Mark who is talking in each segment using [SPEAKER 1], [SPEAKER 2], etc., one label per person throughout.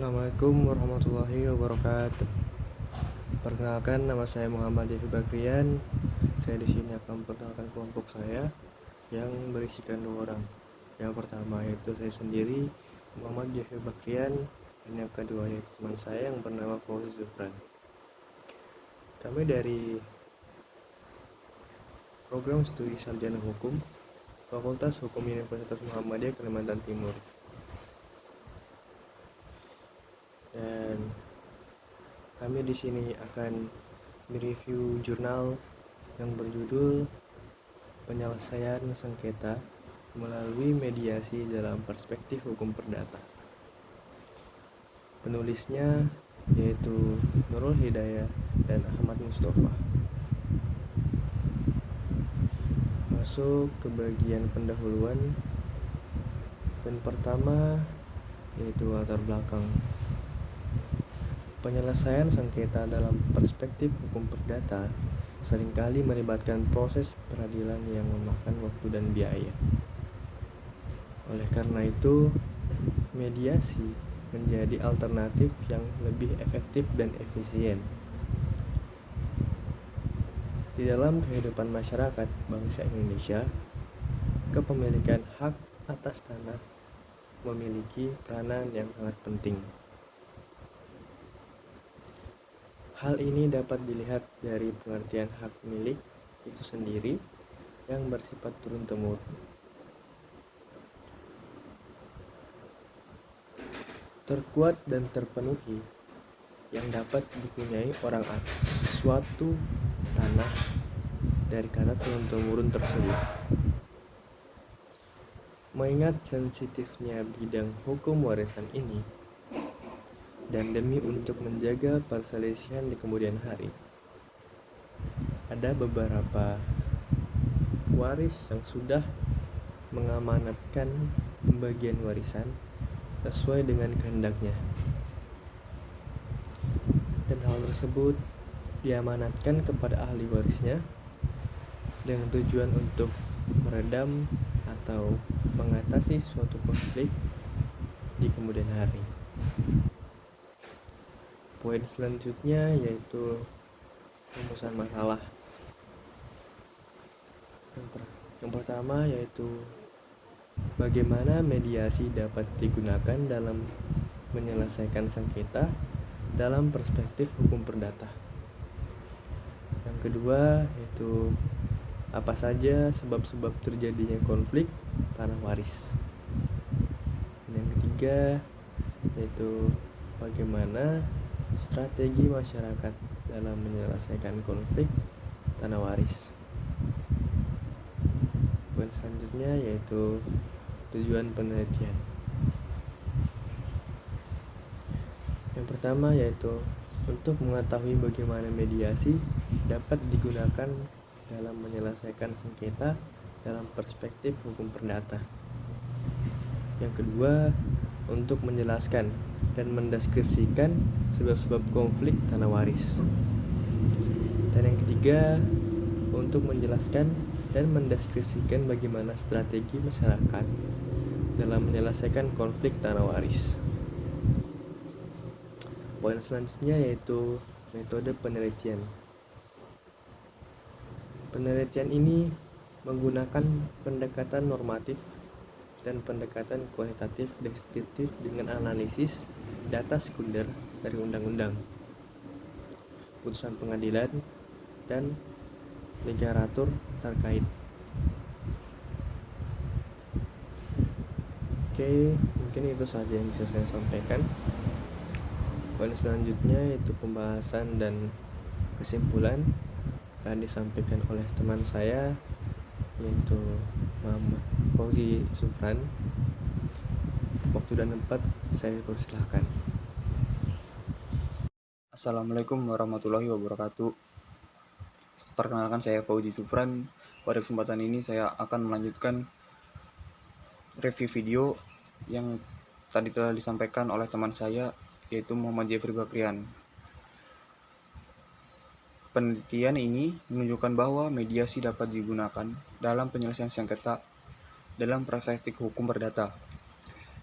[SPEAKER 1] Assalamualaikum warahmatullahi wabarakatuh. Perkenalkan, nama saya Muhammad Jafri Bakrian. Saya di sini akan memperkenalkan kelompok saya yang berisikan 2 orang. Yang pertama yaitu saya sendiri, Muhammad Jafri Bakrian, dan yang kedua yaitu teman saya yang bernama Fauzi Zufran. Kami dari Program Studi Sarjana Hukum, Fakultas Hukum Universitas Muhammadiyah Kalimantan Timur. Dan kami di sini akan mereview jurnal yang berjudul Penyelesaian Sengketa Melalui Mediasi dalam Perspektif Hukum Perdata. Penulisnya yaitu Nurul Hidayah dan Ahmad Mustafa. Masuk ke bagian pendahuluan. Dan pertama yaitu latar belakang. Penyelesaian sengketa dalam perspektif hukum perdata seringkali melibatkan proses peradilan yang memakan waktu dan biaya. Oleh karena itu, mediasi menjadi alternatif yang lebih efektif dan efisien. Di dalam kehidupan masyarakat bangsa Indonesia, kepemilikan hak atas tanah memiliki peranan yang sangat penting. Hal ini dapat dilihat dari pengertian hak milik itu sendiri yang bersifat turun-temurun. Terkuat dan terpenuhi yang dapat dipunyai orang atas suatu tanah dari kata turun-temurun tersebut. Mengingat sensitifnya bidang hukum warisan ini, dan demi untuk menjaga perselisihan di kemudian hari, ada beberapa waris yang sudah mengamanatkan pembagian warisan sesuai dengan kehendaknya. Dan hal tersebut diamanatkan kepada ahli warisnya dengan tujuan untuk meredam atau mengatasi suatu konflik di kemudian hari. Poin selanjutnya yaitu rumusan masalah. Yang pertama yaitu bagaimana mediasi dapat digunakan dalam menyelesaikan sengketa dalam perspektif hukum perdata. Yang kedua yaitu apa saja sebab-sebab terjadinya konflik tanah waris. Dan yang ketiga yaitu bagaimana strategi masyarakat dalam menyelesaikan konflik tanah waris. Poin selanjutnya yaitu tujuan penelitian. Yang pertama yaitu untuk mengetahui bagaimana mediasi dapat digunakan dalam menyelesaikan sengketa dalam perspektif hukum perdata. Yang kedua, untuk menjelaskan dan mendeskripsikan sebab-sebab konflik tanah waris. Dan yang ketiga, untuk menjelaskan dan mendeskripsikan bagaimana strategi masyarakat dalam menyelesaikan konflik tanah waris. Poin selanjutnya yaitu metode penelitian. Penelitian ini menggunakan pendekatan normatif dan pendekatan kualitatif deskriptif dengan analisis data sekunder dari undang-undang, putusan pengadilan, dan literatur terkait. Oke, mungkin itu saja yang bisa saya sampaikan. Poin selanjutnya yaitu pembahasan dan kesimpulan akan disampaikan oleh teman saya yaitu Muhammad Fauzi Zufran. Waktu dan tempat saya persilahkan.
[SPEAKER 2] Assalamualaikum warahmatullahi wabarakatuh. Perkenalkan, saya Fauzi Zufran. Pada kesempatan ini saya akan melanjutkan review video yang tadi telah disampaikan oleh teman saya yaitu Muhammad Jafri Bakrian. Penelitian ini menunjukkan bahwa mediasi dapat digunakan dalam penyelesaian sengketa dalam perspektif hukum perdata.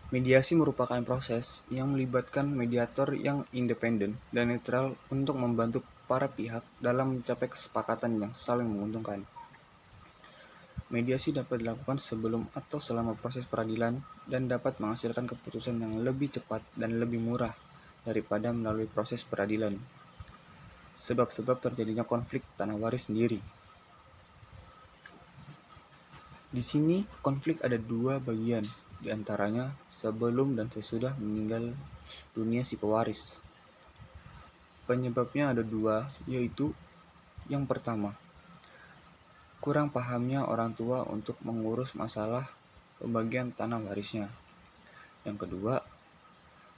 [SPEAKER 2] Mediasi merupakan proses yang melibatkan mediator yang independen dan netral untuk membantu para pihak dalam mencapai kesepakatan yang saling menguntungkan. Mediasi dapat dilakukan sebelum atau selama proses peradilan dan dapat menghasilkan keputusan yang lebih cepat dan lebih murah daripada melalui proses peradilan. Sebab-sebab terjadinya konflik tanah waris sendiri. Di sini konflik ada dua bagian, di antaranya sebelum dan sesudah meninggal dunia si pewaris. Penyebabnya ada dua, yaitu yang pertama, kurang pahamnya orang tua untuk mengurus masalah pembagian tanah warisnya. Yang kedua,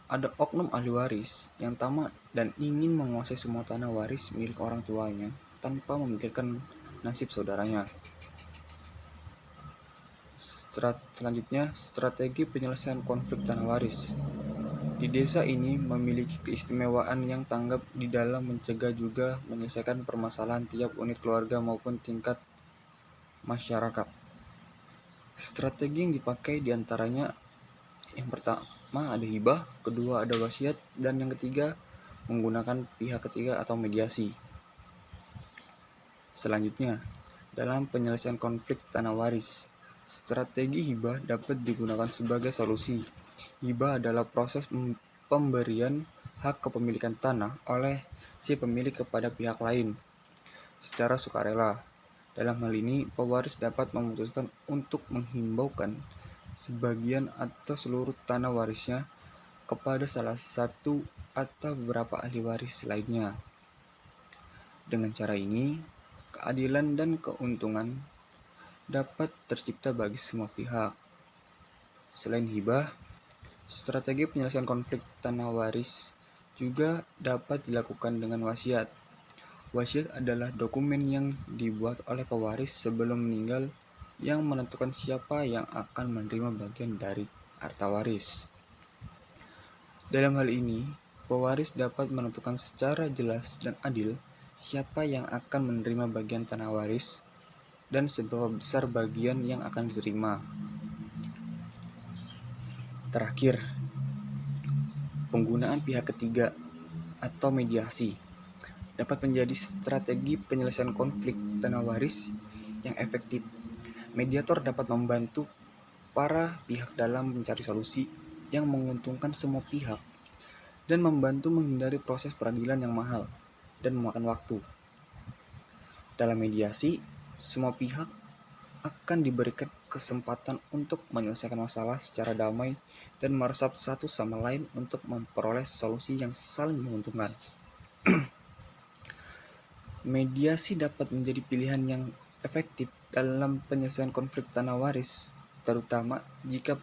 [SPEAKER 2] ada oknum ahli waris yang tamak dan ingin menguasai semua tanah waris milik orang tuanya tanpa memikirkan nasib saudaranya. Selanjutnya, strategi penyelesaian konflik tanah waris. Di desa ini memiliki keistimewaan yang tanggap di dalam mencegah juga menyelesaikan permasalahan tiap unit keluarga maupun tingkat masyarakat. Strategi yang dipakai diantaranya yang pertama ada hibah, kedua ada wasiat, dan yang ketiga menggunakan pihak ketiga atau mediasi. Selanjutnya, dalam penyelesaian konflik tanah waris, strategi hibah dapat digunakan sebagai solusi. Hibah adalah proses pemberian hak kepemilikan tanah oleh si pemilik kepada pihak lain secara sukarela. Dalam hal ini, pewaris dapat memutuskan untuk menghimbaukan sebagian atau seluruh tanah warisnya kepada salah satu atau beberapa ahli waris lainnya. Dengan cara ini, keadilan dan keuntungan dapat tercipta bagi semua pihak. Selain hibah, strategi penyelesaian konflik tanah waris juga dapat dilakukan dengan wasiat. Wasiat adalah dokumen yang dibuat oleh pewaris sebelum meninggal yang menentukan siapa yang akan menerima bagian dari harta waris. Dalam hal ini, pewaris dapat menentukan secara jelas dan adil siapa yang akan menerima bagian tanah waris dan seberapa besar bagian yang akan diterima. Terakhir, penggunaan pihak ketiga atau mediasi dapat menjadi strategi penyelesaian konflik tanah waris yang efektif. Mediator dapat membantu para pihak dalam mencari solusi yang menguntungkan semua pihak dan membantu menghindari proses peradilan yang mahal dan memakan waktu. Dalam mediasi, semua pihak akan diberikan kesempatan untuk menyelesaikan masalah secara damai dan meresap satu sama lain untuk memperoleh solusi yang saling menguntungkan. Mediasi dapat menjadi pilihan yang efektif dalam penyelesaian konflik tanah waris, terutama jika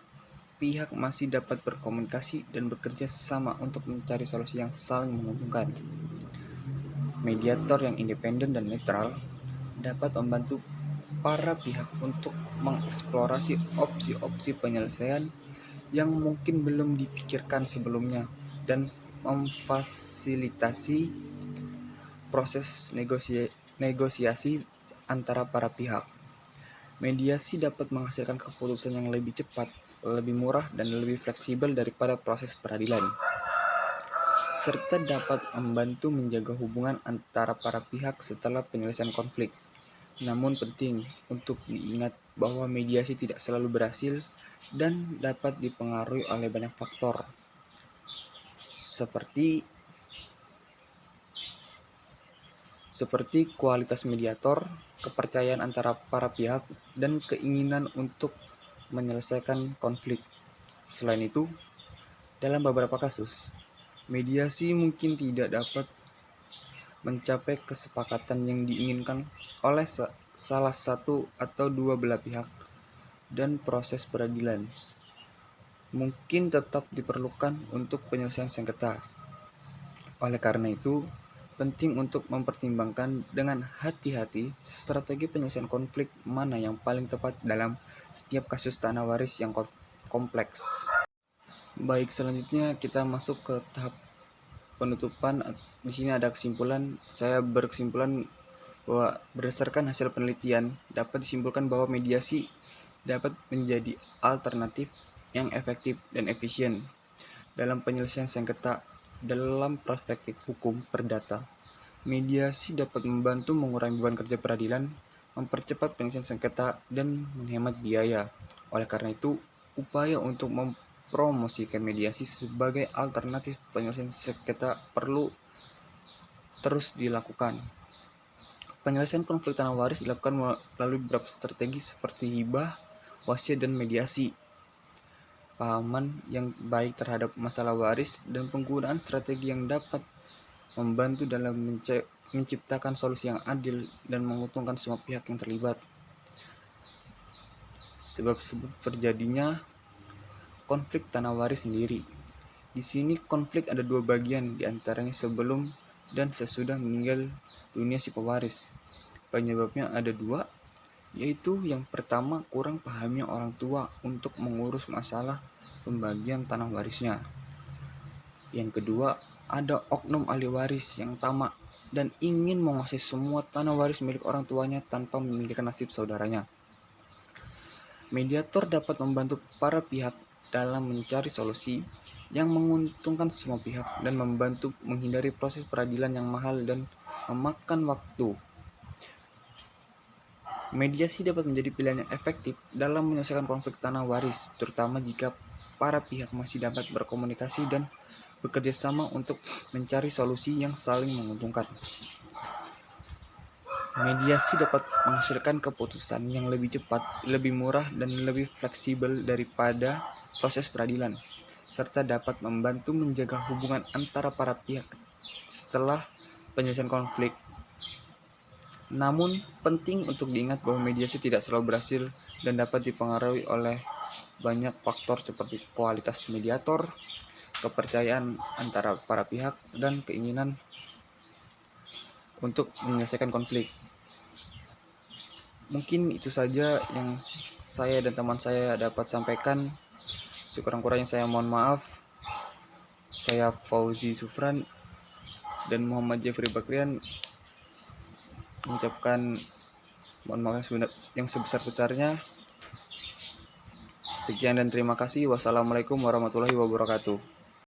[SPEAKER 2] pihak masih dapat berkomunikasi dan bekerja sama untuk mencari solusi yang saling menguntungkan. Mediator yang independen dan netral dapat membantu para pihak untuk mengeksplorasi opsi-opsi penyelesaian yang mungkin belum dipikirkan sebelumnya dan memfasilitasi proses negosiasi antara para pihak. Mediasi dapat menghasilkan keputusan yang lebih cepat, lebih murah, dan lebih fleksibel daripada proses peradilan, serta dapat membantu menjaga hubungan antara para pihak setelah penyelesaian konflik. Namun penting untuk diingat bahwa mediasi tidak selalu berhasil dan dapat dipengaruhi oleh banyak faktor, seperti kualitas mediator, kepercayaan antara para pihak, dan keinginan untuk menyelesaikan konflik. Selain itu, dalam beberapa kasus, mediasi mungkin tidak dapat mencapai kesepakatan yang diinginkan oleh salah satu atau dua belah pihak, dan proses peradilan mungkin tetap diperlukan untuk penyelesaian sengketa. Oleh karena itu, penting untuk mempertimbangkan dengan hati-hati strategi penyelesaian konflik mana yang paling tepat dalam setiap kasus tanah waris yang kompleks. Baik, selanjutnya kita masuk ke tahap penutupan. Di sini ada kesimpulan. Saya berkesimpulan bahwa berdasarkan hasil penelitian dapat disimpulkan bahwa mediasi dapat menjadi alternatif yang efektif dan efisien dalam penyelesaian sengketa. Dalam perspektif hukum perdata, mediasi dapat membantu mengurangi beban kerja peradilan, mempercepat penyelesaian sengketa, dan menghemat biaya. Oleh karena itu, upaya untuk mempromosikan mediasi sebagai alternatif penyelesaian sengketa perlu terus dilakukan. Penyelesaian konflik tanah waris dilakukan melalui beberapa strategi seperti hibah, wasiat, dan mediasi. Pahaman yang baik terhadap masalah waris dan penggunaan strategi yang dapat membantu dalam menciptakan solusi yang adil dan menguntungkan semua pihak yang terlibat. Sebab-sebab terjadinya konflik tanah waris sendiri. Di sini konflik ada dua bagian, diantaranya sebelum dan sesudah meninggal dunia si pewaris. Penyebabnya ada dua, yaitu yang pertama kurang pahamnya orang tua untuk mengurus masalah pembagian tanah warisnya. Yang kedua, ada oknum ahli waris yang tamak dan ingin menguasai semua tanah waris milik orang tuanya tanpa memikirkan nasib saudaranya. Mediator dapat membantu para pihak dalam mencari solusi yang menguntungkan semua pihak dan membantu menghindari proses peradilan yang mahal dan memakan waktu. Mediasi dapat menjadi pilihan yang efektif dalam menyelesaikan konflik tanah waris, terutama jika para pihak masih dapat berkomunikasi dan bekerja sama untuk mencari solusi yang saling menguntungkan. Mediasi dapat menghasilkan keputusan yang lebih cepat, lebih murah, dan lebih fleksibel daripada proses peradilan, serta dapat membantu menjaga hubungan antara para pihak setelah penyelesaian konflik. Namun, penting untuk diingat bahwa mediasi tidak selalu berhasil dan dapat dipengaruhi oleh banyak faktor seperti kualitas mediator, kepercayaan antara para pihak, dan keinginan untuk menyelesaikan konflik. Mungkin itu saja yang saya dan teman saya dapat sampaikan. Sekurang-kurangnya saya mohon maaf. Saya Fauzi Sufran dan Muhammad Jeffrey Bakrian mengucapkan mohon maaf yang sebesar-besarnya. Sekian dan terima kasih. Wassalamualaikum warahmatullahi wabarakatuh.